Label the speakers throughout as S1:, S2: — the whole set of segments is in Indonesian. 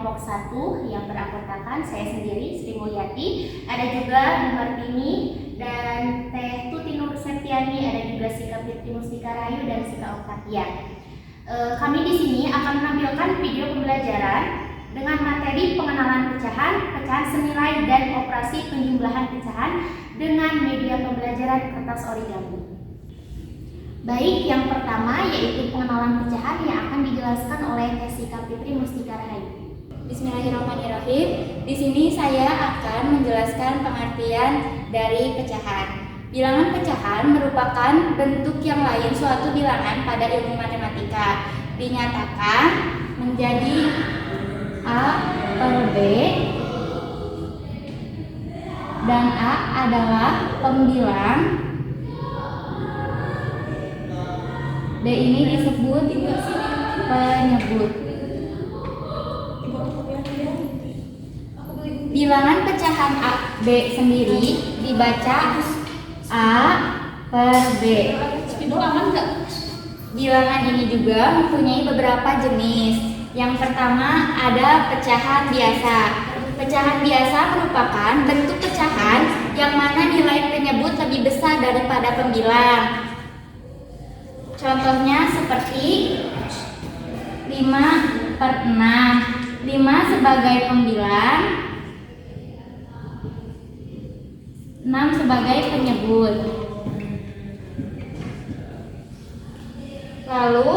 S1: kelompok 1 yang beranggotakan saya sendiri, Sri Mulyati, ada juga Bu Martini dan Teh Tuti Nur Septiani, ada juga Sika Fitri Mustika Rahayu dan Sika Octavia. Kami di sini akan menampilkan video pembelajaran dengan materi pengenalan pecahan, pecahan senilai dan operasi penjumlahan pecahan dengan media pembelajaran kertas origami. Baik, yang pertama yaitu pengenalan pecahan yang akan dijelaskan oleh Teh Sika Fitri Mustika Rahayu.
S2: Bismillahirrahmanirrahim. Di sini saya akan menjelaskan pengertian dari pecahan. Bilangan pecahan merupakan bentuk yang lain suatu bilangan pada ilmu matematika. Dinyatakan menjadi A per B dan A adalah pembilang, D ini disebut penyebut. Bilangan pecahan A, B sendiri dibaca A per B. Bilangan ini juga mempunyai beberapa jenis. Yang pertama ada pecahan biasa. Pecahan biasa merupakan bentuk pecahan yang mana nilai penyebut lebih besar daripada pembilang. Contohnya seperti 5 per 6. 5 sebagai pembilang, 6 sebagai penyebut. Lalu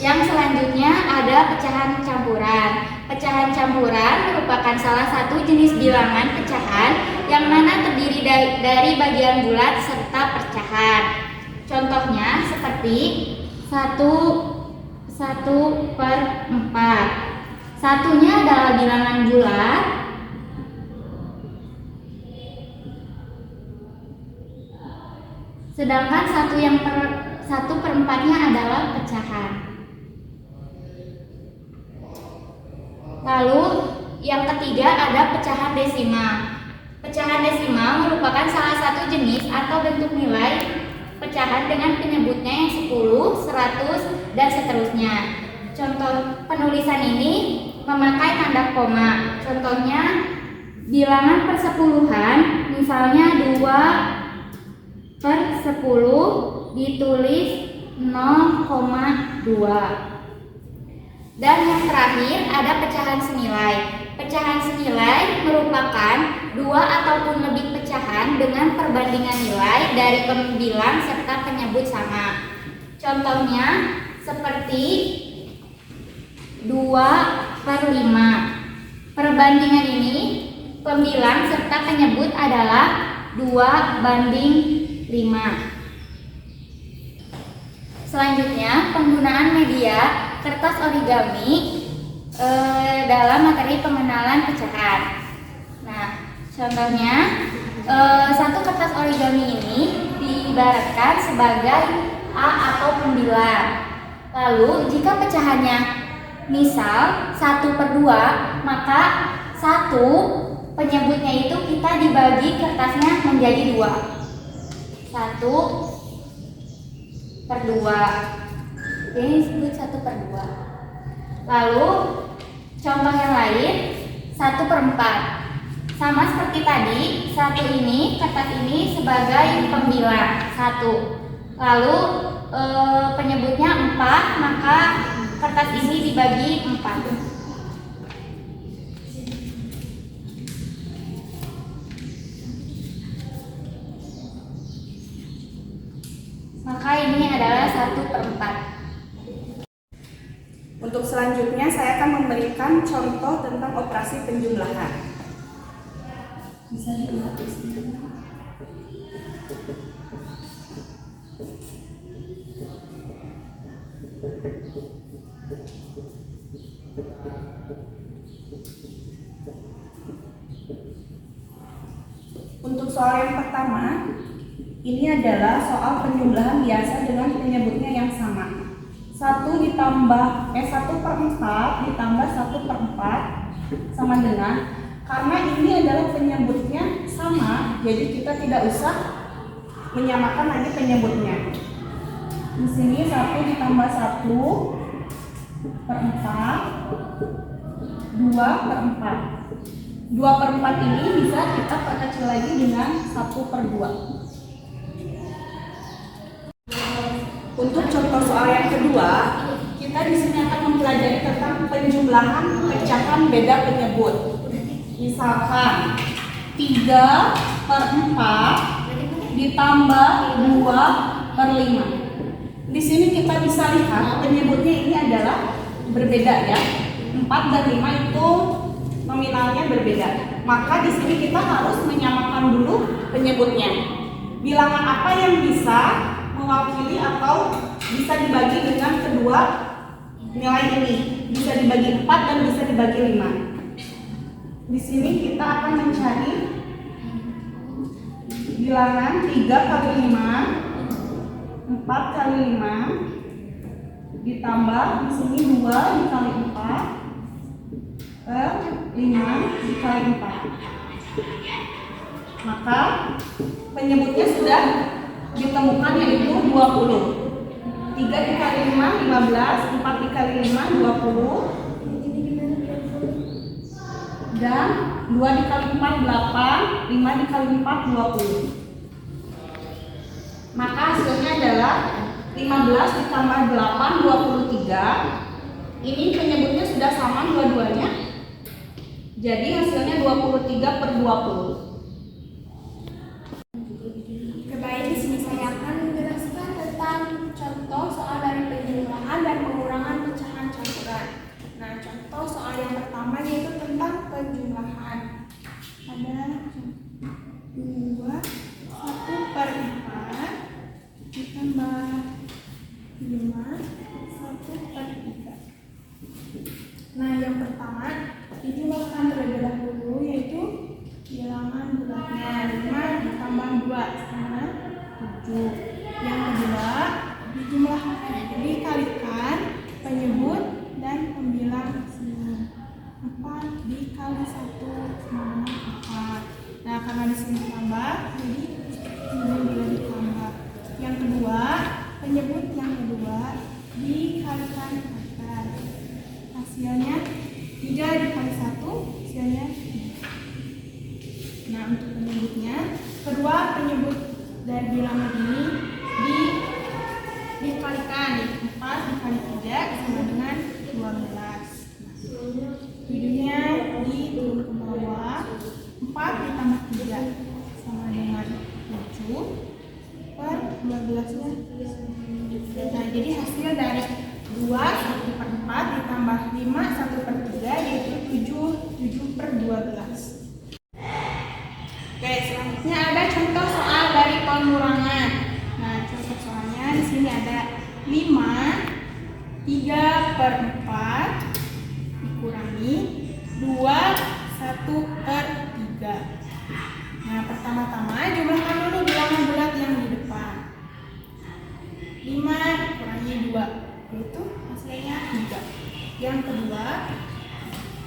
S2: yang selanjutnya ada pecahan campuran. Pecahan campuran merupakan salah satu jenis bilangan pecahan yang mana terdiri dari bagian bulat serta pecahan. Contohnya seperti 1 per 4. Satunya adalah bilangan bulat, sedangkan 1 per 4-nya adalah pecahan. Lalu yang ketiga ada pecahan desimal. Pecahan desimal merupakan salah satu jenis atau bentuk nilai pecahan dengan penyebutnya yang 10, 100, dan seterusnya. Contoh penulisan ini memakai tanda koma. Contohnya bilangan persepuluhan, misalnya 2 per 10 ditulis 0,2. Dan yang terakhir ada pecahan senilai. Pecahan senilai merupakan dua ataupun lebih pecahan dengan perbandingan nilai dari pembilang serta penyebut sama. Contohnya seperti 2 per 5. Perbandingan ini pembilang serta penyebut adalah 2:5. Selanjutnya penggunaan media kertas origami dalam materi pengenalan pecahan. Nah, contohnya satu kertas origami ini diibaratkan sebagai A atau pembilang. Lalu jika pecahannya misal 1 per 2, maka 1 penyebutnya itu kita dibagi kertasnya menjadi 2. 1 per 2. Ini disebut 1 per 2. Lalu contoh yang lain 1 per 4. Sama seperti tadi, 1 ini, kertas ini sebagai pembilang 1. Lalu penyebutnya 4, maka kertas ini dibagi 4. Maka ini adalah 1 per 4.
S3: Untuk selanjutnya saya akan memberikan contoh tentang operasi penjumlahan. Bisa dilihat di sini. Untuk soal yang pertama, ini adalah soal penjumlahan biasa dengan penyebutnya yang sama. 1 per 4 ditambah 1 per 4 sama dengan, karena ini adalah penyebutnya sama, jadi kita tidak usah menyamakan lagi penyebutnya. Di sini 1 ditambah 1 per 4 2/4. 2/4 ini bisa kita perkecil lagi dengan 1/2. Untuk contoh soal yang kedua, kita di sini akan mempelajari tentang penjumlahan pecahan beda penyebut. Misalkan 3/4 ditambah 2/5. Di sini kita bisa lihat penyebutnya ini adalah berbeda ya. 4 dan 5 itu nominalnya berbeda. Maka di sini kita harus menyamakan dulu penyebutnya. Bilangan apa yang bisa mewakili atau bisa dibagi dengan kedua nilai ini? Bisa dibagi 4 dan bisa dibagi 5. Di sini kita akan mencari bilangan 3 kali 5, 4 kali 5, ditambah di sini 2 dikali 4 per 5 dikali 4. Maka penyebutnya sudah ditemukan, yaitu 20. 3 dikali 5 15, 4 dikali 5 20, dan 2 dikali 4 8, 5 dikali 4 20. Maka hasilnya adalah 15 ditambah 8 23. Ini penyebutnya sudah sama dua-duanya. Jadi hasilnya 23/20.
S4: Baik, di sini saya akan menjelaskan tentang contoh soal dari penjumlahan dan pengurangan pecahan campuran. Nah, contoh soal yang pertama yaitu tentang penjumlahan. Ada 2 1/4 ditambah 5 1/3. Nah, yang pertama dijumlahkan terlebih dahulu, yaitu bilangan bulatnya 5 ditambah 2 sama 7. Yang kedua dikalikan penyebut dan pembilang sini. 4 dikali 1 sama 4. Nah, karena di sini tambah, jadi ini juga ditambah. Yang kedua, penyebut yang kedua dikalikan akar. Hasilnya 3 dikali 1, hasilnya 3. Nah, untuk penyebutnya, kedua penyebut dari bilangan ini dikalikan 4 dikali 3 sama dengan 12. Tujuhnya diturun ke bawah, 4 ditambah 3 sama dengan 7 per 12-nya. Nah, jadi hasil dari 2 1/4 ditambah 5 1/3 yaitu 7/12. Oke, selanjutnya ada contoh soal dari pengurangan. Nah, contoh soalnya di sini ada 5 3/4 dikurangi 2 1/3. Nah, pertama-tama jumlahkan dulu bilangan bulat yang di depan. 5 dikurangi 2, yaitu hasilnya 3. Yang kedua,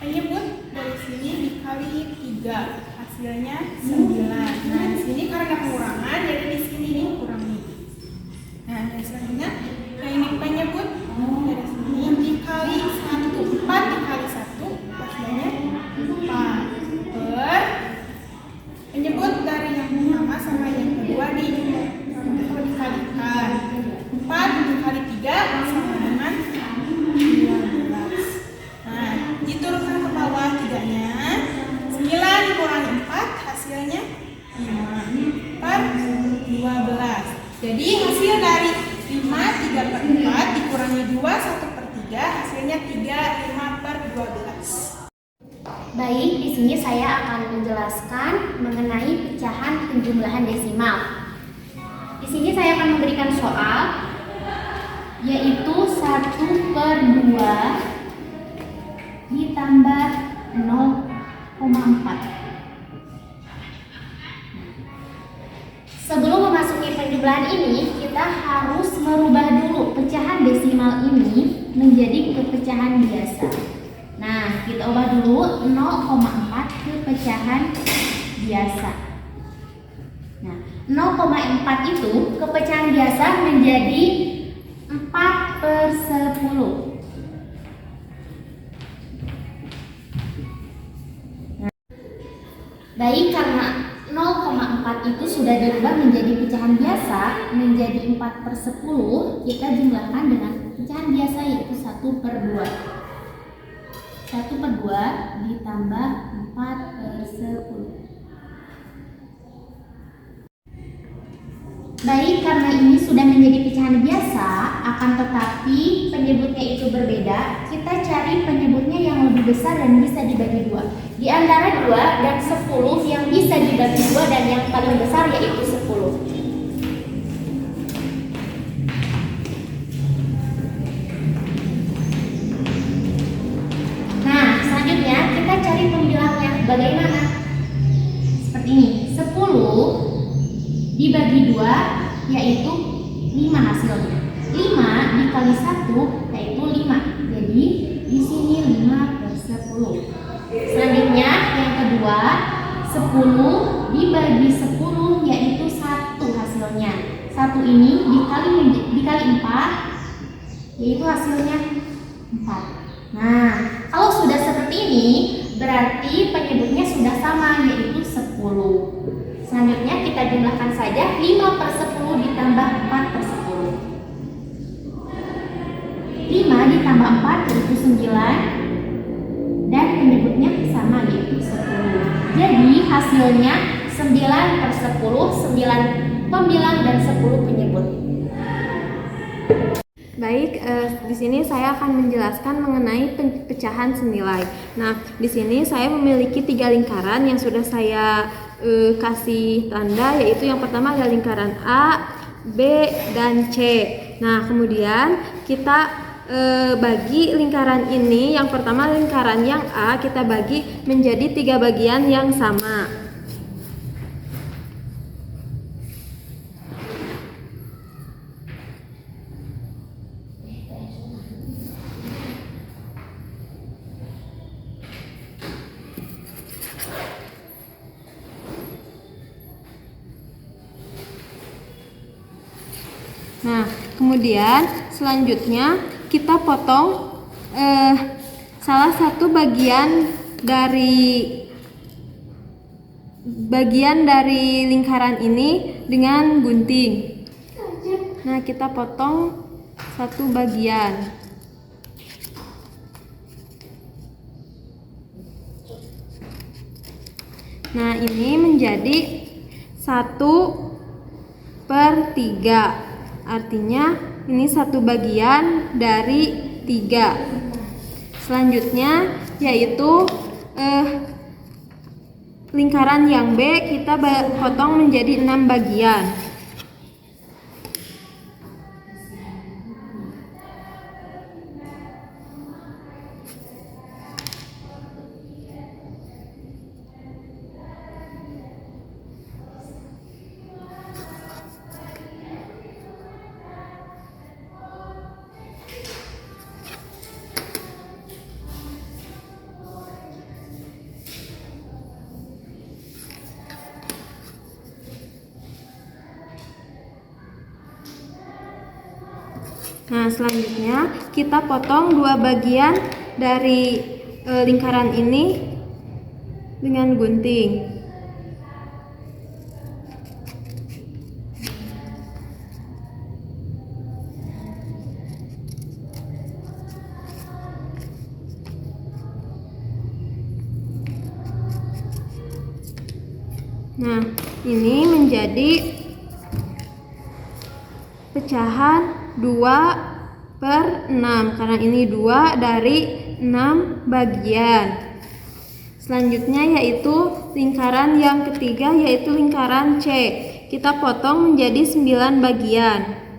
S4: penyebut dari sini dikali 3, hasilnya 9. Nah, di sini karena pengurangan, jadi di sini dikurangi. Nah, dan selanjutnya penyebut dari sini dikali 1, 4 dikali 1, hasilnya 4 per penyebut dari yang pertama sama yang kedua dikalikan. 4 dikali 3 sama dengan 12. Nah, diturunkan ke bawah 3-nya. 9 dikurangi 4 hasilnya 5 per 12. Jadi hasil dari 5 3/4 dikurangi 2 1/3 hasilnya 3 5/12.
S1: Baik, di sini saya akan menjelaskan mengenai pecahan penjumlahan desimal. Di sini saya akan memberikan soal, yaitu 1/2 ditambah 0,4. Sebelum memasuki penjumlahan ini, kita harus merubah dulu pecahan desimal ini menjadi ke pecahan biasa. Nah, kita ubah dulu 0,4 ke pecahan biasa. Nah, 0,4 itu ke pecahan biasa menjadi 4/10. Baik, karena 0,4 itu sudah dirubah menjadi pecahan biasa, menjadi 4/10, kita jumlahkan dengan pecahan biasa yaitu 1/2. 1/2 ditambah 4/10. Baik, karena ini sudah menjadi pecahan biasa, akan tetapi penyebutnya itu berbeda, kita cari penyebutnya yang lebih besar dan bisa dibagi 2. Di antara 2 dan 10 yang bisa dibagi 2 dan yang paling besar yaitu 10. Nah, selanjutnya kita cari pembilangnya. Bagaimana? Seperti ini, 10 dibagi 2 yaitu 5 hasilnya. 5 dikali 1 yaitu 5. Jadi di sini 5/10. Selanjutnya yang kedua, 10 dibagi 10 yaitu 1 hasilnya. 1 ini dikali 4 yaitu hasilnya 4. Nah, kalau sudah seperti ini berarti penyebutnya sudah sama yaitu 10. Selanjutnya kita jumlahkan saja 5/10 ditambah 4/10. 5 ditambah 4 yaitu 9 dan penyebutnya sama yaitu 10. Jadi hasilnya 9/10, 9 pembilang dan 10 penyebut.
S5: Baik, di sini saya akan menjelaskan mengenai pecahan senilai. Nah, di sini saya memiliki 3 lingkaran yang sudah saya kasih tanda, yaitu yang pertama adalah lingkaran A, B, dan C. Nah, kemudian kita bagi lingkaran ini, yang pertama lingkaran yang A kita bagi menjadi 3 bagian yang sama. Nah, kemudian selanjutnya kita potong salah satu bagian dari lingkaran ini dengan gunting. Nah, kita potong satu bagian. Nah, ini menjadi 1/3. Artinya ini satu bagian dari 3. Selanjutnya yaitu lingkaran yang B kita potong menjadi 6 bagian. Nah, selanjutnya kita potong 2 bagian dari lingkaran ini dengan gunting. Nah, ini menjadi pecahan 2/6 karena ini 2 dari 6 bagian. Selanjutnya yaitu lingkaran yang ketiga yaitu lingkaran C. Kita potong menjadi 9 bagian.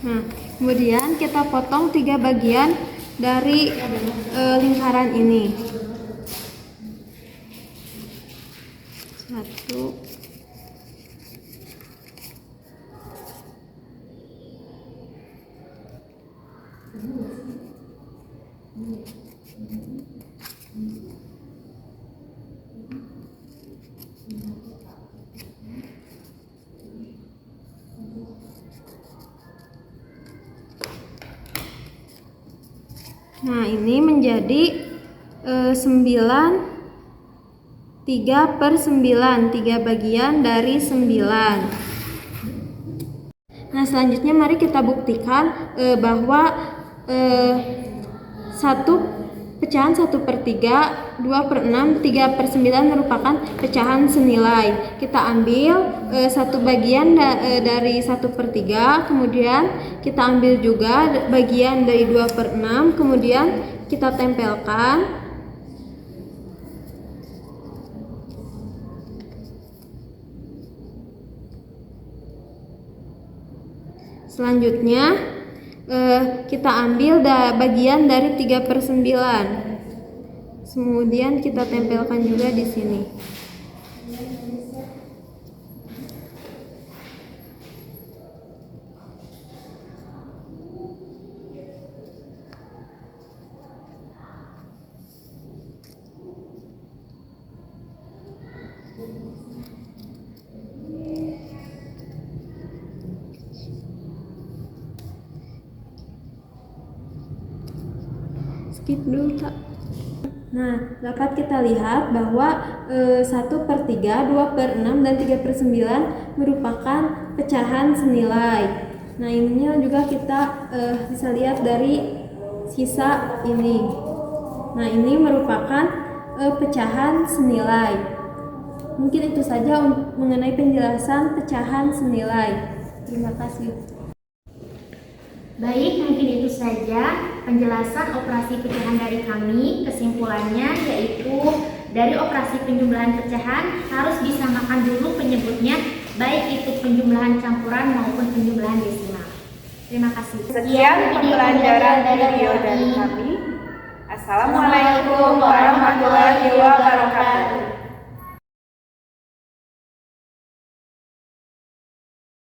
S5: Nah, kemudian kita potong 3 bagian dari lingkaran ini. 1, nah ini menjadi 9, 3/9, 3 bagian dari 9. Nah, selanjutnya mari kita buktikan bahwa pecahan 1/3, 2/6, 3/9 merupakan pecahan senilai. Kita ambil satu bagian dari 1/3, kemudian kita ambil juga bagian dari 2/6, kemudian kita tempelkan. Selanjutnya kita ambil bagian dari 3/9. Kemudian kita tempelkan juga di sini. Skip dulu, Kak. Nah, dapat kita lihat bahwa 1/3, 2/6, dan 3/9 merupakan pecahan senilai. Nah, ininya juga kita bisa lihat dari sisa ini. Nah, ini merupakan pecahan senilai. Mungkin itu saja mengenai penjelasan pecahan senilai. Terima kasih.
S1: Baik, mungkin itu saja penjelasan operasi pecahan dari kami. Kesimpulannya yaitu dari operasi penjumlahan pecahan harus disamakan dulu penyebutnya, baik itu penjumlahan campuran maupun penjumlahan desimal. Terima kasih.
S3: Sekian pembelajaran video dari kami. Assalamualaikum warahmatullahi wabarakatuh.